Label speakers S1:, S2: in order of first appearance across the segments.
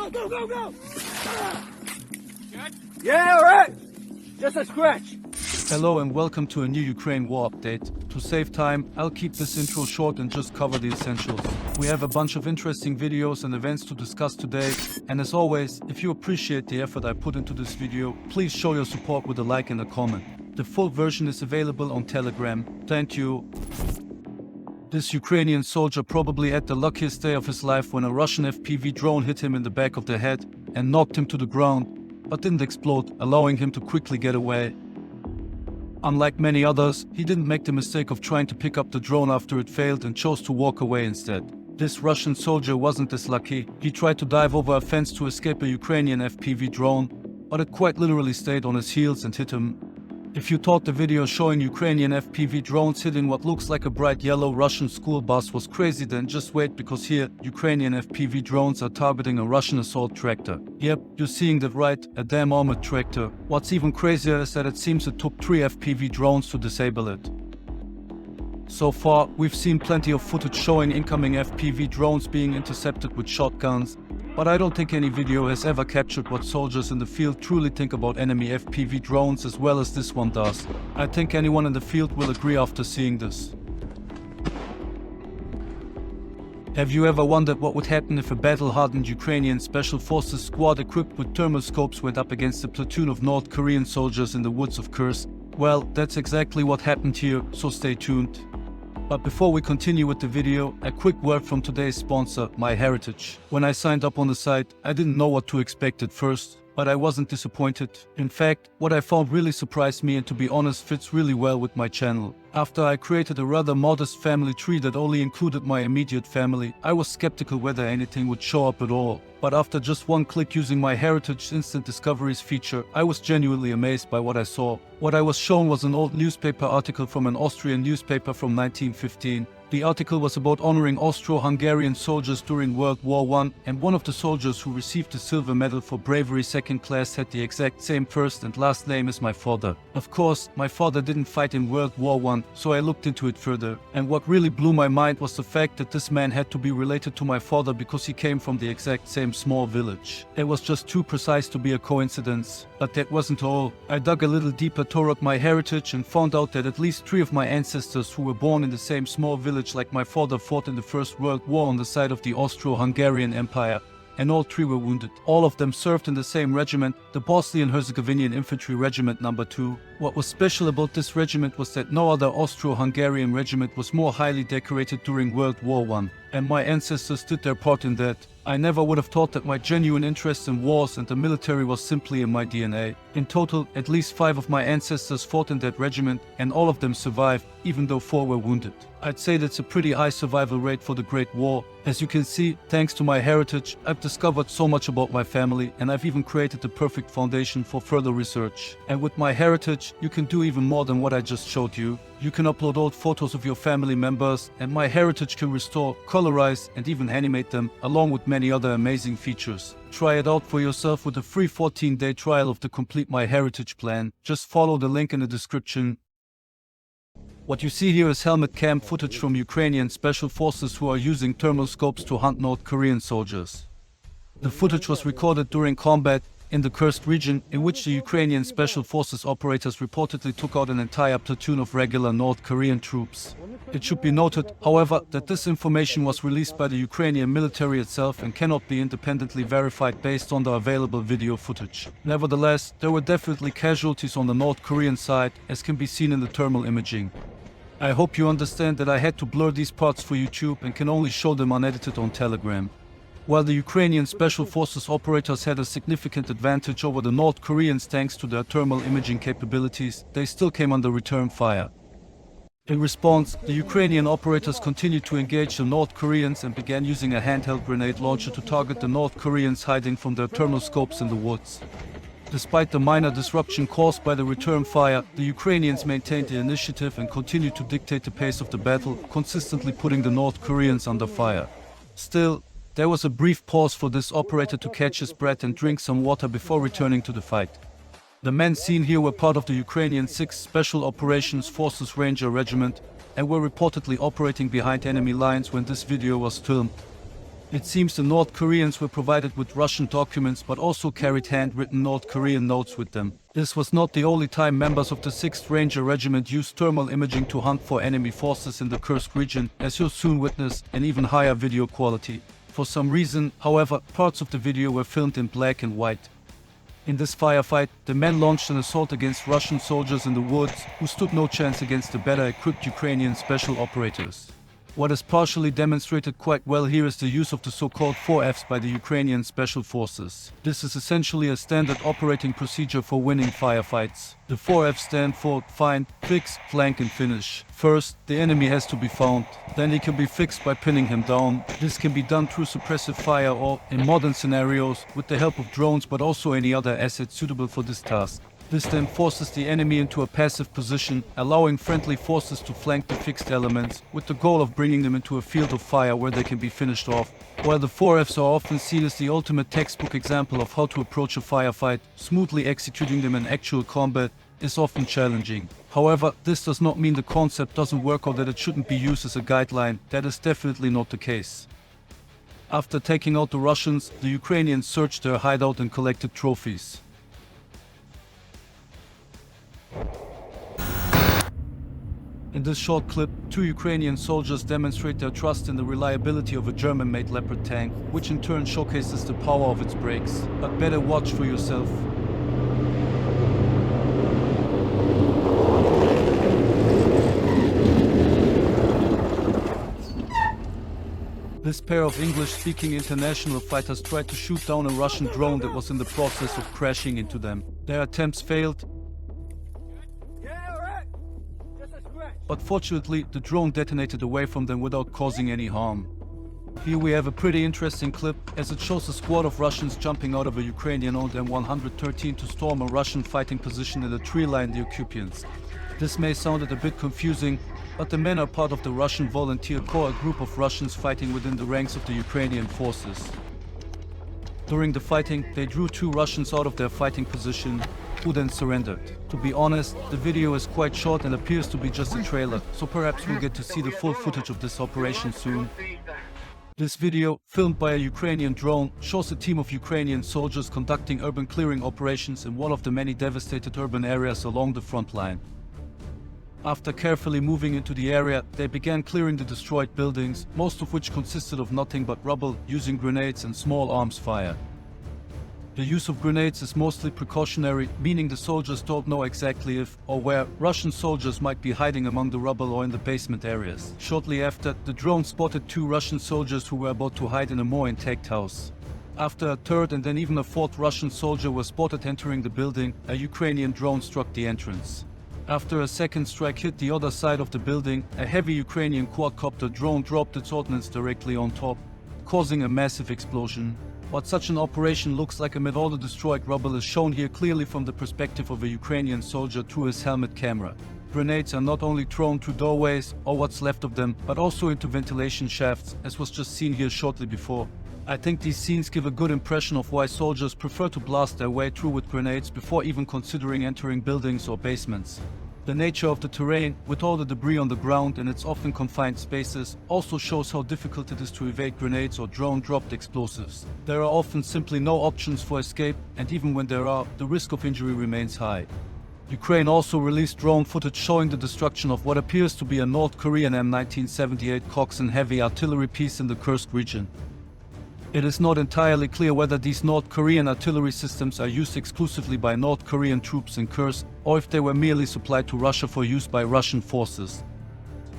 S1: Go, go, go, go!
S2: Good?
S1: Yeah, alright! Just a scratch.
S3: Hello and welcome to a new Ukraine war update. To save time, I'll keep this intro short and just cover the essentials. We have a bunch of interesting videos and events to discuss today, and as always, if you appreciate the effort I put into this video, please show your support with a like and a comment. The full version is available on Telegram. Thank you. This Ukrainian soldier probably had the luckiest day of his life when a Russian FPV drone hit him in the back of the head and knocked him to the ground, but didn't explode, allowing him to quickly get away. Unlike many others, he didn't make the mistake of trying to pick up the drone after it failed and chose to walk away instead. This Russian soldier wasn't as lucky. He tried to dive over a fence to escape a Ukrainian FPV drone, but it quite literally stayed on his heels and hit him. If you thought the video showing Ukrainian FPV drones hitting what looks like a bright yellow Russian school bus was crazy, then just wait, because here, Ukrainian FPV drones are targeting a Russian assault tractor. Yep, you're seeing that right, a damn armored tractor. What's even crazier is that it seems it took 3 FPV drones to disable it. So far, we've seen plenty of footage showing incoming FPV drones being intercepted with shotguns, but I don't think any video has ever captured what soldiers in the field truly think about enemy FPV drones as well as this one does. I think anyone in the field will agree after seeing this. Have you ever wondered what would happen if a battle-hardened Ukrainian Special Forces squad equipped with thermal scopes went up against a platoon of North Korean soldiers in the woods of Kursk? Well, that's exactly what happened here, so stay tuned. But before we continue with the video, a quick word from today's sponsor, MyHeritage. When I signed up on the site, I didn't know what to expect at first, but I wasn't disappointed. In fact, what I found really surprised me and, to be honest, fits really well with my channel. After I created a rather modest family tree that only included my immediate family, I was skeptical whether anything would show up at all. But after just one click using MyHeritage Instant Discoveries feature, I was genuinely amazed by what I saw. What I was shown was an old newspaper article from an Austrian newspaper from 1915. The article was about honoring Austro-Hungarian soldiers during World War I, and one of the soldiers who received the silver medal for bravery second class had the exact same first and last name as my father. Of course, my father didn't fight in World War I, so I looked into it further. And what really blew my mind was the fact that this man had to be related to my father because he came from the exact same small village. It was just too precise to be a coincidence. But that wasn't all. I dug a little deeper toward MyHeritage and found out that at least 3 of my ancestors who were born in the same small village like my father fought in the First World War on the side of the Austro-Hungarian Empire, and all 3 were wounded. All of them served in the same regiment, the Bosnian-Herzegovinian Infantry Regiment No. 2. What was special about this regiment was that no other Austro-Hungarian regiment was more highly decorated during World War I, and my ancestors did their part in that. I never would have thought that my genuine interest in wars and the military was simply in my DNA. In total, at least 5 of my ancestors fought in that regiment, and all of them survived, even though 4 were wounded. I'd say that's a pretty high survival rate for the Great War. As you can see, thanks to MyHeritage, I've discovered so much about my family, and I've even created the perfect foundation for further research. And with MyHeritage, you can do even more than what I just showed you. You can upload old photos of your family members, and MyHeritage can restore, colorize, and even animate them, along with many other amazing features. Try it out for yourself with a free 14-day trial of the complete MyHeritage plan. Just follow the link in the description. What you see here is helmet cam footage from Ukrainian Special Forces who are using thermal scopes to hunt North Korean soldiers. The footage was recorded during combat in the Kursk region, in which the Ukrainian Special Forces operators reportedly took out an entire platoon of regular North Korean troops. It should be noted, however, that this information was released by the Ukrainian military itself and cannot be independently verified based on the available video footage. Nevertheless, there were definitely casualties on the North Korean side, as can be seen in the thermal imaging. I hope you understand that I had to blur these parts for YouTube and can only show them unedited on Telegram. While the Ukrainian Special Forces operators had a significant advantage over the North Koreans thanks to their thermal imaging capabilities, they still came under return fire. In response, the Ukrainian operators continued to engage the North Koreans and began using a handheld grenade launcher to target the North Koreans hiding from their thermal scopes in the woods. Despite the minor disruption caused by the return fire, the Ukrainians maintained the initiative and continued to dictate the pace of the battle, consistently putting the North Koreans under fire. Still, there was a brief pause for this operator to catch his breath and drink some water before returning to the fight. The men seen here were part of the Ukrainian 6th Special Operations Forces Ranger Regiment and were reportedly operating behind enemy lines when this video was filmed. It seems the North Koreans were provided with Russian documents but also carried handwritten North Korean notes with them. This was not the only time members of the 6th Ranger Regiment used thermal imaging to hunt for enemy forces in the Kursk region, as you'll soon witness in even higher video quality. For some reason, however, parts of the video were filmed in black and white. In this firefight, the men launched an assault against Russian soldiers in the woods, who stood no chance against the better equipped Ukrainian special operators. What is partially demonstrated quite well here is the use of the so-called 4Fs by the Ukrainian Special Forces. This is essentially a standard operating procedure for winning firefights. The 4Fs stand for find, fix, flank and finish. First, the enemy has to be found. Then he can be fixed by pinning him down. This can be done through suppressive fire or, in modern scenarios, with the help of drones but also any other asset suitable for this task. This then forces the enemy into a passive position, allowing friendly forces to flank the fixed elements, with the goal of bringing them into a field of fire where they can be finished off. While the 4Fs are often seen as the ultimate textbook example of how to approach a firefight, smoothly executing them in actual combat is often challenging. However, this does not mean the concept doesn't work or that it shouldn't be used as a guideline. That is definitely not the case. After taking out the Russians, the Ukrainians searched their hideout and collected trophies. In this short clip, 2 Ukrainian soldiers demonstrate their trust in the reliability of a German-made Leopard tank, which in turn showcases the power of its brakes. But better watch for yourself. This pair of English-speaking international fighters tried to shoot down a Russian drone that was in the process of crashing into them. Their attempts failed, but fortunately, the drone detonated away from them without causing any harm. Here we have a pretty interesting clip, as it shows a squad of Russians jumping out of a Ukrainian-owned M113 to storm a Russian fighting position in a tree line near Kupiansk. This may sound a bit confusing, but the men are part of the Russian Volunteer Corps, a group of Russians fighting within the ranks of the Ukrainian forces. During the fighting, they drew 2 Russians out of their fighting position, who then surrendered. To be honest, the video is quite short and appears to be just a trailer, so perhaps we'll get to see the full footage of this operation soon. This video, filmed by a Ukrainian drone, shows a team of Ukrainian soldiers conducting urban clearing operations in one of the many devastated urban areas along the front line. After carefully moving into the area, they began clearing the destroyed buildings, most of which consisted of nothing but rubble, using grenades and small arms fire. The use of grenades is mostly precautionary, meaning the soldiers don't know exactly if or where Russian soldiers might be hiding among the rubble or in the basement areas. Shortly after, the drone spotted 2 Russian soldiers who were about to hide in a more intact house. After a third and then even a 4th Russian soldier was spotted entering the building, a Ukrainian drone struck the entrance. After a second strike hit the other side of the building, a heavy Ukrainian quadcopter drone dropped its ordnance directly on top, causing a massive explosion. What such an operation looks like amid all the destroyed rubble is shown here clearly from the perspective of a Ukrainian soldier through his helmet camera. Grenades are not only thrown through doorways, or what's left of them, but also into ventilation shafts, as was just seen here shortly before. I think these scenes give a good impression of why soldiers prefer to blast their way through with grenades before even considering entering buildings or basements. The nature of the terrain, with all the debris on the ground and its often confined spaces, also shows how difficult it is to evade grenades or drone-dropped explosives. There are often simply no options for escape, and even when there are, the risk of injury remains high. Ukraine also released drone footage showing the destruction of what appears to be a North Korean M1978 Coxswain heavy artillery piece in the Kursk region. It is not entirely clear whether these North Korean artillery systems are used exclusively by North Korean troops in Kurs, or if they were merely supplied to Russia for use by Russian forces.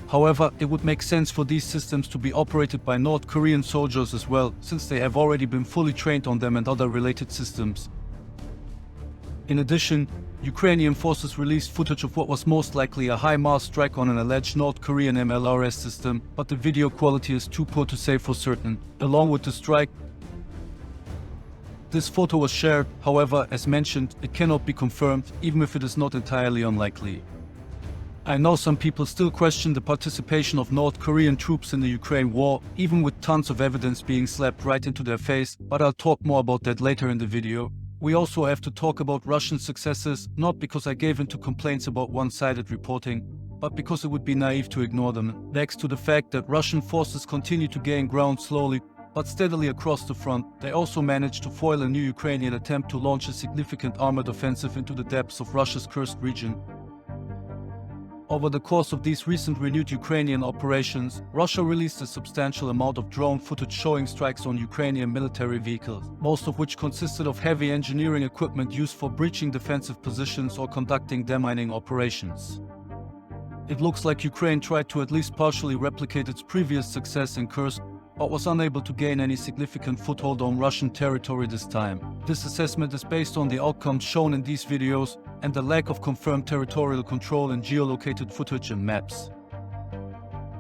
S3: However, it would make sense for these systems to be operated by North Korean soldiers as well, since they have already been fully trained on them and other related systems. In addition, Ukrainian forces released footage of what was most likely a HIMARS strike on an alleged North Korean MLRS system, but the video quality is too poor to say for certain. Along with the strike, this photo was shared. However, as mentioned, it cannot be confirmed, even if it is not entirely unlikely. I know some people still question the participation of North Korean troops in the Ukraine war, even with tons of evidence being slapped right into their face, but I'll talk more about that later in the video. We also have to talk about Russian successes, not because I gave in to complaints about one-sided reporting, but because it would be naive to ignore them. Next to the fact that Russian forces continue to gain ground slowly, but steadily across the front. They also managed to foil a new Ukrainian attempt to launch a significant armored offensive into the depths of Russia's Kursk region. Over the course of these recent renewed Ukrainian operations, Russia released a substantial amount of drone footage showing strikes on Ukrainian military vehicles, most of which consisted of heavy engineering equipment used for breaching defensive positions or conducting demining operations. It looks like Ukraine tried to at least partially replicate its previous success in Kursk, but was unable to gain any significant foothold on Russian territory this time. This assessment is based on the outcomes shown in these videos and the lack of confirmed territorial control in geolocated footage and maps.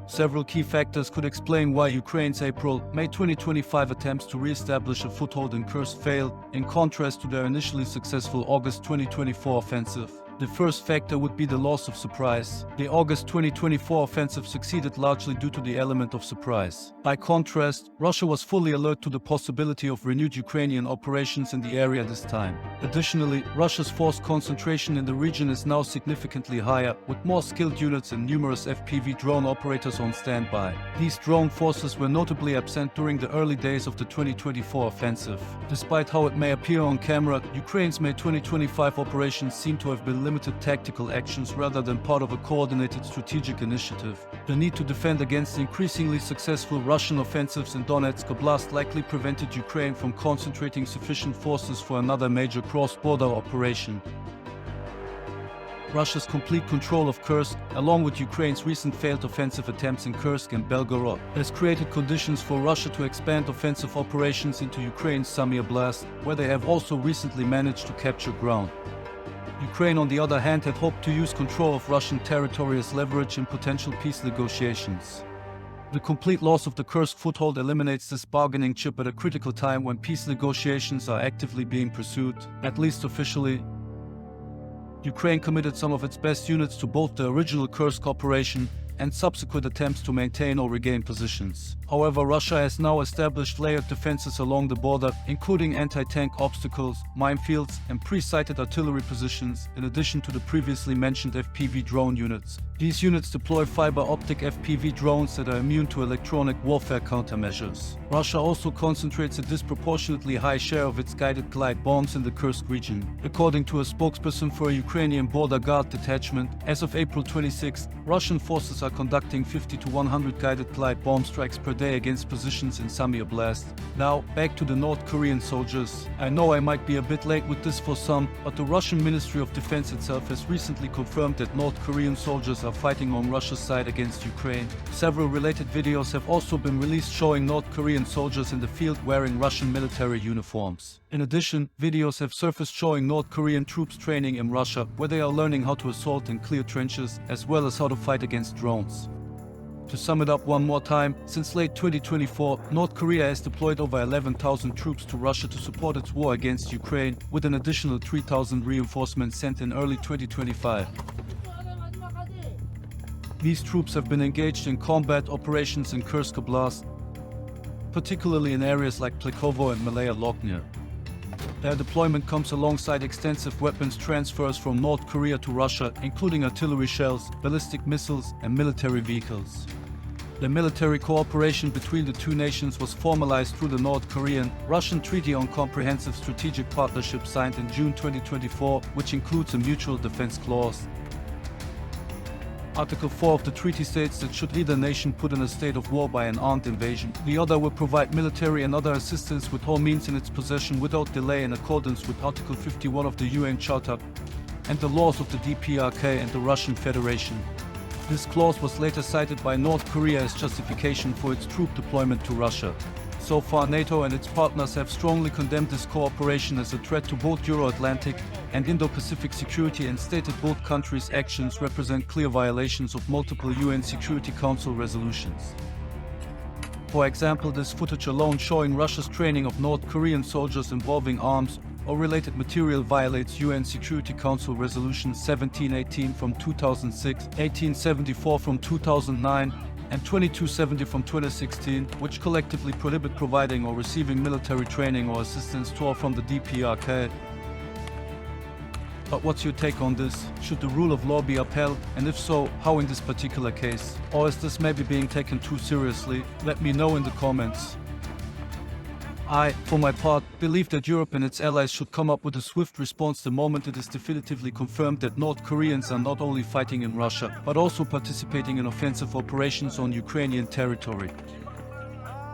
S3: Several key factors could explain why Ukraine's April-May 2025 attempts to re-establish a foothold in Kursk failed, in contrast to their initially successful August 2024 offensive. The first factor would be the loss of surprise. The August 2024 offensive succeeded largely due to the element of surprise. By contrast, Russia was fully alert to the possibility of renewed Ukrainian operations in the area this time. Additionally, Russia's force concentration in the region is now significantly higher, with more skilled units and numerous FPV drone operators on standby. These drone forces were notably absent during the early days of the 2024 offensive. Despite how it may appear on camera, Ukraine's May 2025 operations seem to have been limited tactical actions rather than part of a coordinated strategic initiative. The need to defend against increasingly successful Russian offensives in Donetsk Oblast likely prevented Ukraine from concentrating sufficient forces for another major cross-border operation. Russia's complete control of Kursk, along with Ukraine's recent failed offensive attempts in Kursk and Belgorod, has created conditions for Russia to expand offensive operations into Ukraine's Sumy Oblast, where they have also recently managed to capture ground. Ukraine, on the other hand, had hoped to use control of Russian territory as leverage in potential peace negotiations. The complete loss of the Kursk foothold eliminates this bargaining chip at a critical time when peace negotiations are actively being pursued, at least officially. Ukraine committed some of its best units to both the original Kursk operation and subsequent attempts to maintain or regain positions. However, Russia has now established layered defenses along the border, including anti-tank obstacles, minefields, and pre-sighted artillery positions, in addition to the previously mentioned FPV drone units. These units deploy fiber-optic FPV drones that are immune to electronic warfare countermeasures. Russia also concentrates a disproportionately high share of its guided glide bombs in the Kursk region. According to a spokesperson for a Ukrainian border guard detachment, as of April 26, Russian forces are conducting 50 to 100 guided glide bomb strikes per day against positions in Sumy Oblast. Now, back to the North Korean soldiers. I know I might be a bit late with this for some, but the Russian Ministry of Defense itself has recently confirmed that North Korean soldiers are fighting on Russia's side against Ukraine. Several related videos have also been released showing North Korean soldiers in the field wearing Russian military uniforms. In addition, videos have surfaced showing North Korean troops training in Russia, where they are learning how to assault and clear trenches, as well as how to fight against drones. To sum it up one more time, since late 2024, North Korea has deployed over 11,000 troops to Russia to support its war against Ukraine, with an additional 3,000 reinforcements sent in early 2025. These troops have been engaged in combat operations in Kursk Oblast, particularly in areas like Plekovo and Malaya Lognia. Their deployment comes alongside extensive weapons transfers from North Korea to Russia, including artillery shells, ballistic missiles, and military vehicles. The military cooperation between the two nations was formalized through the North Korean-Russian Treaty on Comprehensive Strategic Partnership signed in June 2024, which includes a mutual defense clause. Article 4 of the treaty states that should either nation put in a state of war by an armed invasion, the other will provide military and other assistance with all means in its possession without delay in accordance with Article 51 of the UN Charter and the laws of the DPRK and the Russian Federation. This clause was later cited by North Korea as justification for its troop deployment to Russia. So far, NATO and its partners have strongly condemned this cooperation as a threat to both Euro-Atlantic and Indo-Pacific security and stated both countries' actions represent clear violations of multiple UN Security Council resolutions. For example, this footage alone showing Russia's training of North Korean soldiers involving arms or related material violates UN Security Council Resolution 1718 from 2006, 1874 from 2009, and 2270 from 2016, which collectively prohibit providing or receiving military training or assistance to or from the DPRK. But what's your take on this? Should the rule of law be upheld? And if so, how in this particular case? Or is this maybe being taken too seriously? Let me know in the comments. I, for my part, believe that Europe and its allies should come up with a swift response the moment it is definitively confirmed that North Koreans are not only fighting in Russia, but also participating in offensive operations on Ukrainian territory.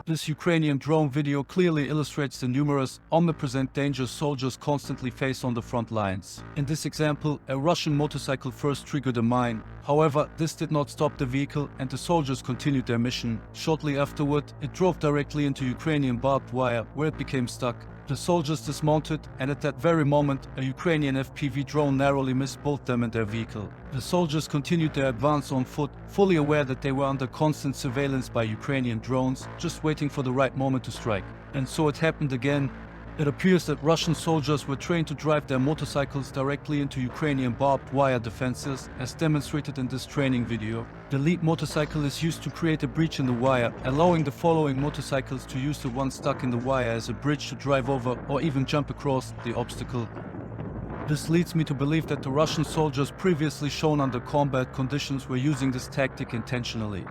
S3: This Ukrainian drone video clearly illustrates the numerous, omnipresent dangers soldiers constantly face on the front lines. In this example, a Russian motorcycle first triggered a mine. However, this did not stop the vehicle and the soldiers continued their mission. Shortly afterward, it drove directly into Ukrainian barbed wire, where it became stuck. The soldiers dismounted, and at that very moment, a Ukrainian FPV drone narrowly missed both them and their vehicle. The soldiers continued their advance on foot, fully aware that they were under constant surveillance by Ukrainian drones, just waiting for the right moment to strike. And so it happened again. It appears that Russian soldiers were trained to drive their motorcycles directly into Ukrainian barbed wire defenses, as demonstrated in this training video. The lead motorcycle is used to create a breach in the wire, allowing the following motorcycles to use the one stuck in the wire as a bridge to drive over or even jump across the obstacle. This leads me to believe that the Russian soldiers previously shown under combat conditions were using this tactic intentionally.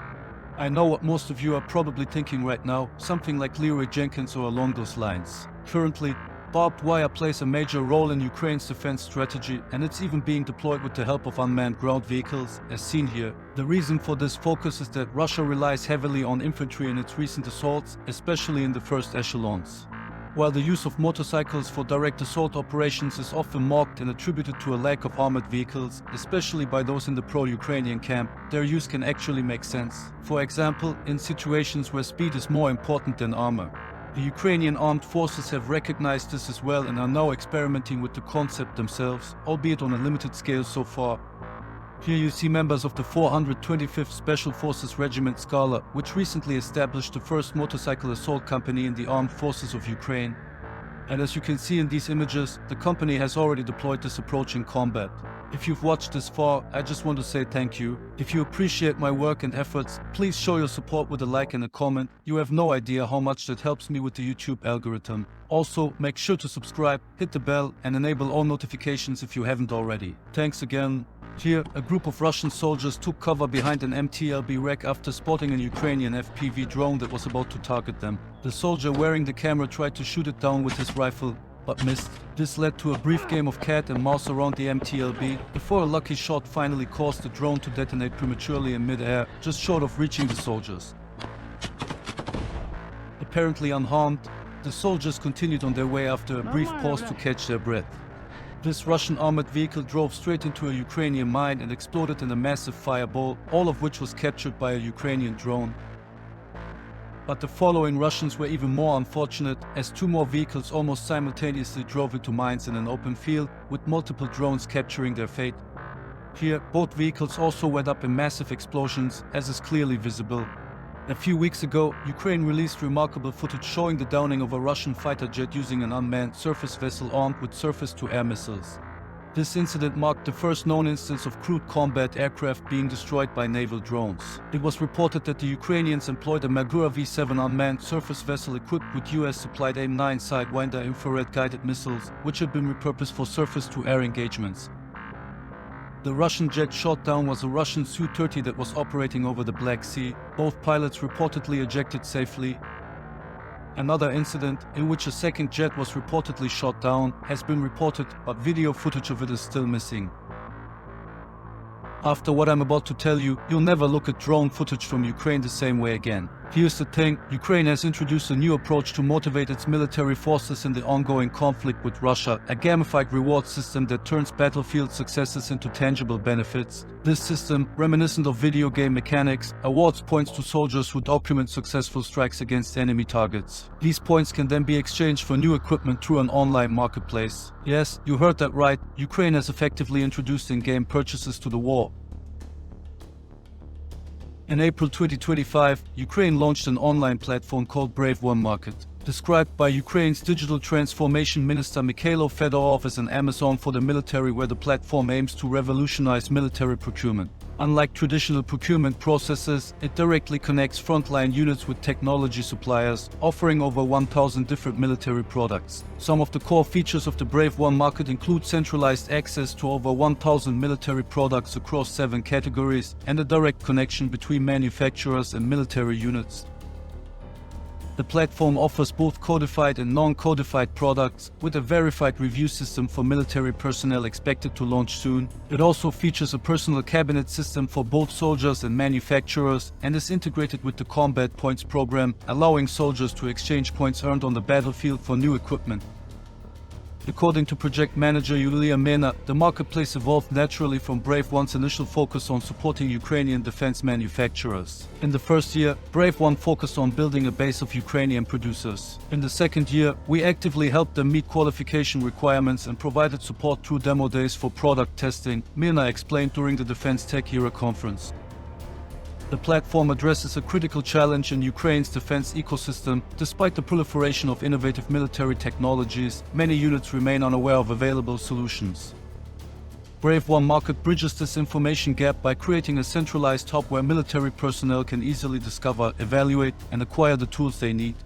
S3: I know what most of you are probably thinking right now, something like Leroy Jenkins or along those lines. Currently, barbed wire plays a major role in Ukraine's defense strategy, and it's even being deployed with the help of unmanned ground vehicles, as seen here. The reason for this focus is that Russia relies heavily on infantry in its recent assaults, especially in the first echelons. While the use of motorcycles for direct assault operations is often mocked and attributed to a lack of armored vehicles, especially by those in the pro-Ukrainian camp, their use can actually make sense. For example, in situations where speed is more important than armor. The Ukrainian armed forces have recognized this as well and are now experimenting with the concept themselves, albeit on a limited scale so far. Here you see members of the 425th Special Forces Regiment Scala, which recently established the first motorcycle assault company in the armed forces of Ukraine. And as you can see in these images, the company has already deployed this approach in combat. If you've watched this far, I just want to say thank you. If you appreciate my work and efforts, please show your support with a like and a comment. You have no idea how much that helps me with the YouTube algorithm. Also, make sure to subscribe, hit the bell, and enable all notifications if you haven't already. Thanks again. Here, a group of Russian soldiers took cover behind an MTLB wreck after spotting an Ukrainian FPV drone that was about to target them. The soldier wearing the camera tried to shoot it down with his rifle, but missed. This led to a brief game of cat and mouse around the MTLB, before a lucky shot finally caused the drone to detonate prematurely in mid-air, just short of reaching the soldiers. Apparently unharmed, the soldiers continued on their way after a brief pause to catch their breath. This Russian armored vehicle drove straight into a Ukrainian mine and exploded in a massive fireball, all of which was captured by a Ukrainian drone. But the following Russians were even more unfortunate, as two more vehicles almost simultaneously drove into mines in an open field, with multiple drones capturing their fate. Here, both vehicles also went up in massive explosions, as is clearly visible. A few weeks ago, Ukraine released remarkable footage showing the downing of a Russian fighter jet using an unmanned surface vessel armed with surface-to-air missiles. This incident marked the first known instance of crewed combat aircraft being destroyed by naval drones. It was reported that the Ukrainians employed a Magura V-7 unmanned surface vessel equipped with US-supplied AIM-9 Sidewinder infrared guided missiles, which had been repurposed for surface-to-air engagements. The Russian jet shot down was a Russian Su-30 that was operating over the Black Sea. Both pilots reportedly ejected safely. Another incident, in which a second jet was reportedly shot down, has been reported, but video footage of it is still missing. After what I'm about to tell you, you'll never look at drone footage from Ukraine the same way again. Here's the thing, Ukraine has introduced a new approach to motivate its military forces in the ongoing conflict with Russia, a gamified reward system that turns battlefield successes into tangible benefits. This system, reminiscent of video game mechanics, awards points to soldiers who document successful strikes against enemy targets. These points can then be exchanged for new equipment through an online marketplace. Yes, you heard that right, Ukraine has effectively introduced in-game purchases to the war. In April 2025, Ukraine launched an online platform called Brave One Market. Described by Ukraine's digital transformation minister Mikhailo Fedorov as an Amazon for the military, where the platform aims to revolutionize military procurement. Unlike traditional procurement processes, it directly connects frontline units with technology suppliers, offering over 1,000 different military products. Some of the core features of the Brave One Market include centralized access to over 1,000 military products across 7 categories and a direct connection between manufacturers and military units. The platform offers both codified and non-codified products, with a verified review system for military personnel expected to launch soon. It also features a personal cabinet system for both soldiers and manufacturers, and is integrated with the Combat Points program, allowing soldiers to exchange points earned on the battlefield for new equipment. According to project manager Yulia Mena, the marketplace evolved naturally from Brave One's initial focus on supporting Ukrainian defense manufacturers. In the first year, Brave One focused on building a base of Ukrainian producers. In the second year, we actively helped them meet qualification requirements and provided support through demo days for product testing, Mena explained during the Defense Tech Era conference. The platform addresses a critical challenge in Ukraine's defense ecosystem. Despite the proliferation of innovative military technologies, many units remain unaware of available solutions. Brave One Market bridges this information gap by creating a centralized hub where military personnel can easily discover, evaluate, and acquire the tools they need.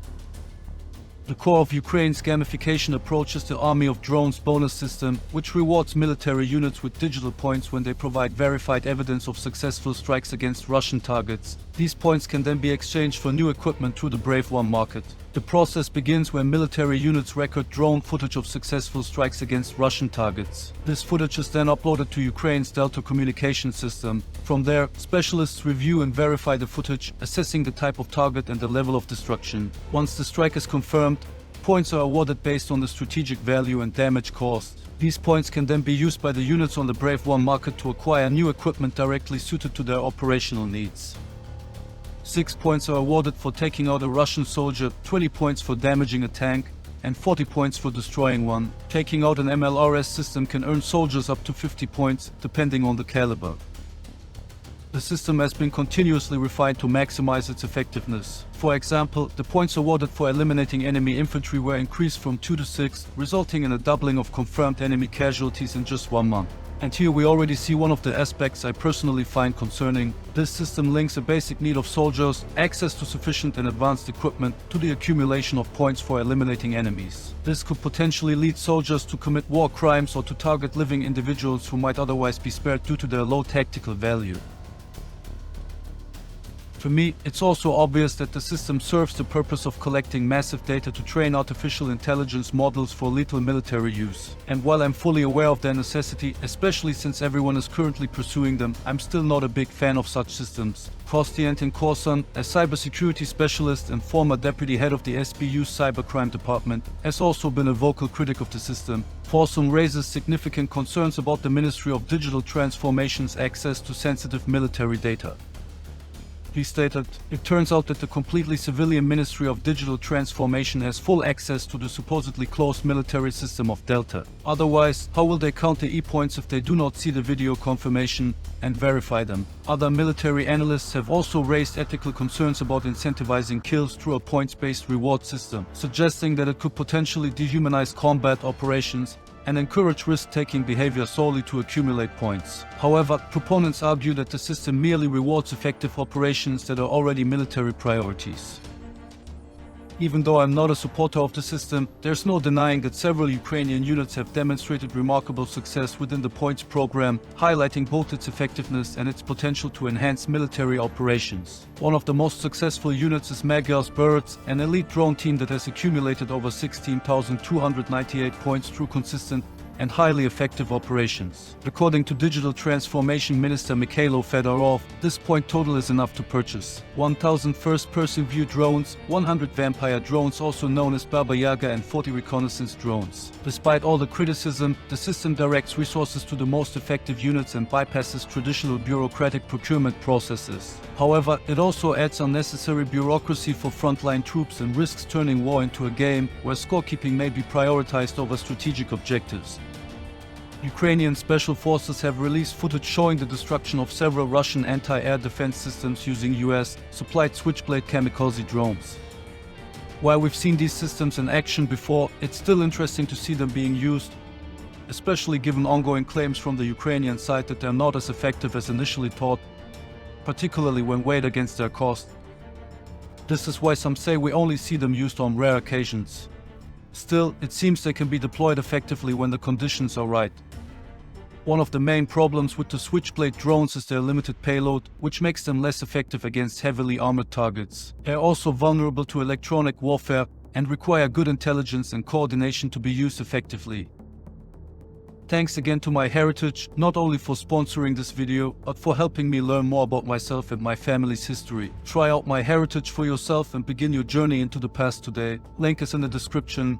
S3: The core of Ukraine's gamification approach is the Army of Drones bonus system, which rewards military units with digital points when they provide verified evidence of successful strikes against Russian targets. These points can then be exchanged for new equipment through the Brave One market. The process begins when military units record drone footage of successful strikes against Russian targets. This footage is then uploaded to Ukraine's Delta communication system. From there, specialists review and verify the footage, assessing the type of target and the level of destruction. Once the strike is confirmed, points are awarded based on the strategic value and damage caused. These points can then be used by the units on the Brave One market to acquire new equipment directly suited to their operational needs. 6 points are awarded for taking out a Russian soldier, 20 points for damaging a tank, and 40 points for destroying one. Taking out an MLRS system can earn soldiers up to 50 points, depending on the caliber. The system has been continuously refined to maximize its effectiveness. For example, the points awarded for eliminating enemy infantry were increased from 2 to 6, resulting in a doubling of confirmed enemy casualties in just 1 month. And here we already see one of the aspects I personally find concerning. This system links a basic need of soldiers, access to sufficient and advanced equipment, to the accumulation of points for eliminating enemies. This could potentially lead soldiers to commit war crimes or to target living individuals who might otherwise be spared due to their low tactical value. For me, it's also obvious that the system serves the purpose of collecting massive data to train artificial intelligence models for lethal military use. And while I'm fully aware of their necessity, especially since everyone is currently pursuing them, I'm still not a big fan of such systems. Konstantin Korsun, a cybersecurity specialist and former deputy head of the SBU's cybercrime department, has also been a vocal critic of the system. Korsun raises significant concerns about the Ministry of Digital Transformation's access to sensitive military data. He stated, "It turns out that the completely civilian Ministry of Digital Transformation has full access to the supposedly closed military system of Delta. Otherwise, how will they count the E-points if they do not see the video confirmation and verify them?" Other military analysts have also raised ethical concerns about incentivizing kills through a points-based reward system, suggesting that it could potentially dehumanize combat operations and encourage risk-taking behavior solely to accumulate points. However, proponents argue that the system merely rewards effective operations that are already military priorities. Even though I'm not a supporter of the system, there's no denying that several Ukrainian units have demonstrated remarkable success within the points program, highlighting both its effectiveness and its potential to enhance military operations. One of the most successful units is Magyar's Birds, an elite drone team that has accumulated over 16,298 points through consistent and highly effective operations. According to Digital Transformation Minister Mikhailo Fedorov, this point total is enough to purchase 1,000 first-person view drones, 100 vampire drones also known as Baba Yaga, and 40 reconnaissance drones. Despite all the criticism, the system directs resources to the most effective units and bypasses traditional bureaucratic procurement processes. However, it also adds unnecessary bureaucracy for frontline troops and risks turning war into a game where scorekeeping may be prioritized over strategic objectives. Ukrainian Special Forces have released footage showing the destruction of several Russian anti-air defense systems using US-supplied Switchblade kamikaze drones. While we've seen these systems in action before, it's still interesting to see them being used, especially given ongoing claims from the Ukrainian side that they're not as effective as initially thought, particularly when weighed against their cost. This is why some say we only see them used on rare occasions. Still, it seems they can be deployed effectively when the conditions are right. One of the main problems with the Switchblade drones is their limited payload, which makes them less effective against heavily armored targets. They are also vulnerable to electronic warfare and require good intelligence and coordination to be used effectively. Thanks again to MyHeritage, not only for sponsoring this video, but for helping me learn more about myself and my family's history. Try out MyHeritage for yourself and begin your journey into the past today. Link is in the description.